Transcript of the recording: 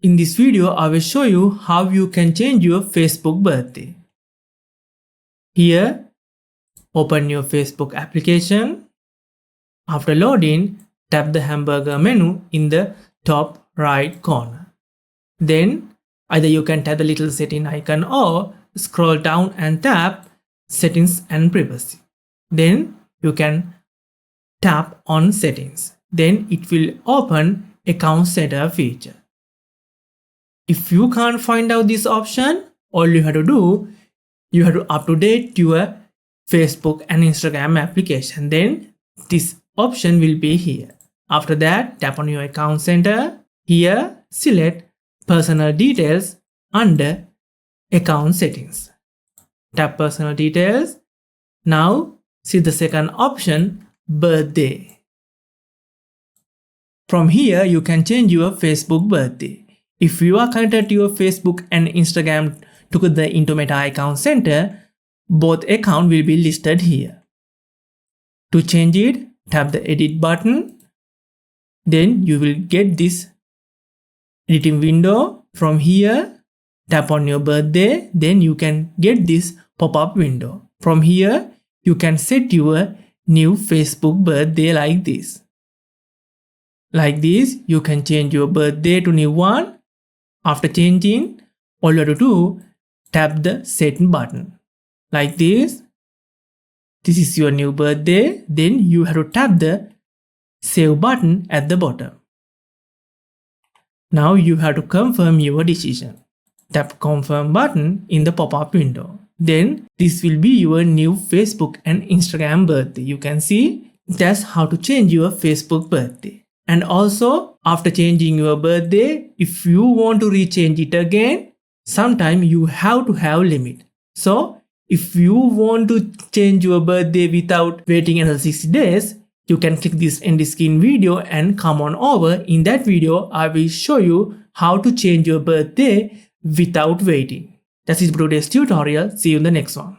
In this video, I will show you how you can change your Facebook birthday. Here, open your Facebook application. After loading, tap the hamburger menu in the top right corner. Then, either you can tap the little setting icon or scroll down and tap Settings and Privacy. Then, you can tap on Settings. Then, it will open Account Setup feature. If you can't find out this option, all you have to do, you have to update your Facebook and Instagram application. Then this option will be here. After that, tap on your account center. Here, select personal details under account settings. Tap personal details. Now, see the second option, birthday. From here, you can change your Facebook birthday. If you are connected to your Facebook and Instagram together into Meta Account Center, both accounts will be listed here. To change it, tap the edit button. Then you will get this editing window. From here, tap on your birthday. Then you can get this pop-up window. From here, you can set your new Facebook birthday like this. Like this, you can change your birthday to new one. After changing, all you have to do, tap the set button. Like this. This is your new birthday. Then you have to tap the save button at the bottom. Now you have to confirm your decision. Tap confirm button in the pop-up window. Then this will be your new Facebook and Instagram birthday. You can see that's how to change your Facebook birthday. And also, after changing your birthday, if you want to rechange it again, sometime you have to have limit. So, if you want to change your birthday without waiting another 60 days, you can click this end screen video and come on over. In that video, I will show you how to change your birthday without waiting. That's it for today's tutorial. See you in the next one.